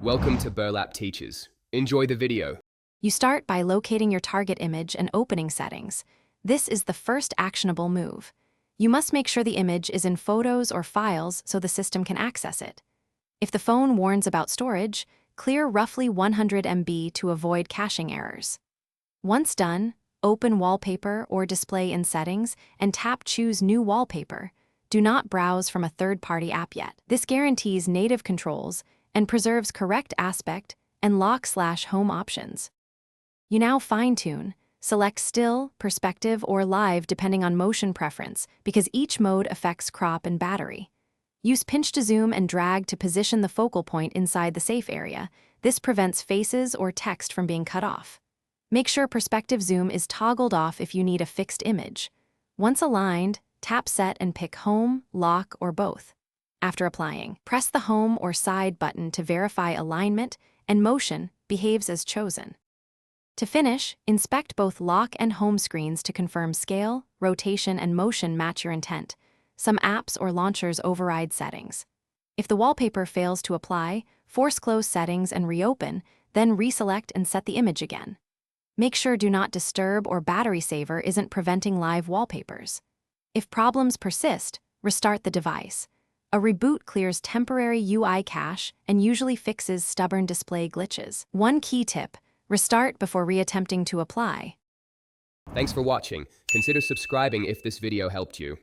Welcome to Burlap Teachers. Enjoy the video. You start by locating your target image and opening settings. This is the first actionable move. You must make sure the image is in Photos or Files so the system can access it. If the phone warns about storage, clear roughly 100 MB to avoid caching errors. Once done, open Wallpaper or Display in Settings and tap Choose New Wallpaper. Do not browse from a third-party app yet. This guarantees native controls and preserves correct aspect and lock/home options. You now fine-tune, select still, perspective, or live depending on motion preference because each mode affects crop and battery. Use pinch to zoom and drag to position the focal point inside the safe area. This prevents faces or text from being cut off. Make sure perspective zoom is toggled off if you need a fixed image. Once aligned, tap Set and pick Home, Lock, or both. After applying, press the Home or Side button to verify alignment and motion behaves as chosen. To finish, inspect both lock and home screens to confirm scale, rotation, and motion match your intent. Some apps or launchers override settings. If the wallpaper fails to apply, force close settings and reopen, then reselect and set the image again. Make sure Do Not Disturb or Battery Saver isn't preventing live wallpapers. If problems persist, restart the device. A reboot clears temporary UI cache and usually fixes stubborn display glitches. One key tip: restart before reattempting to apply. Thanks for watching. Consider subscribing if this video helped you.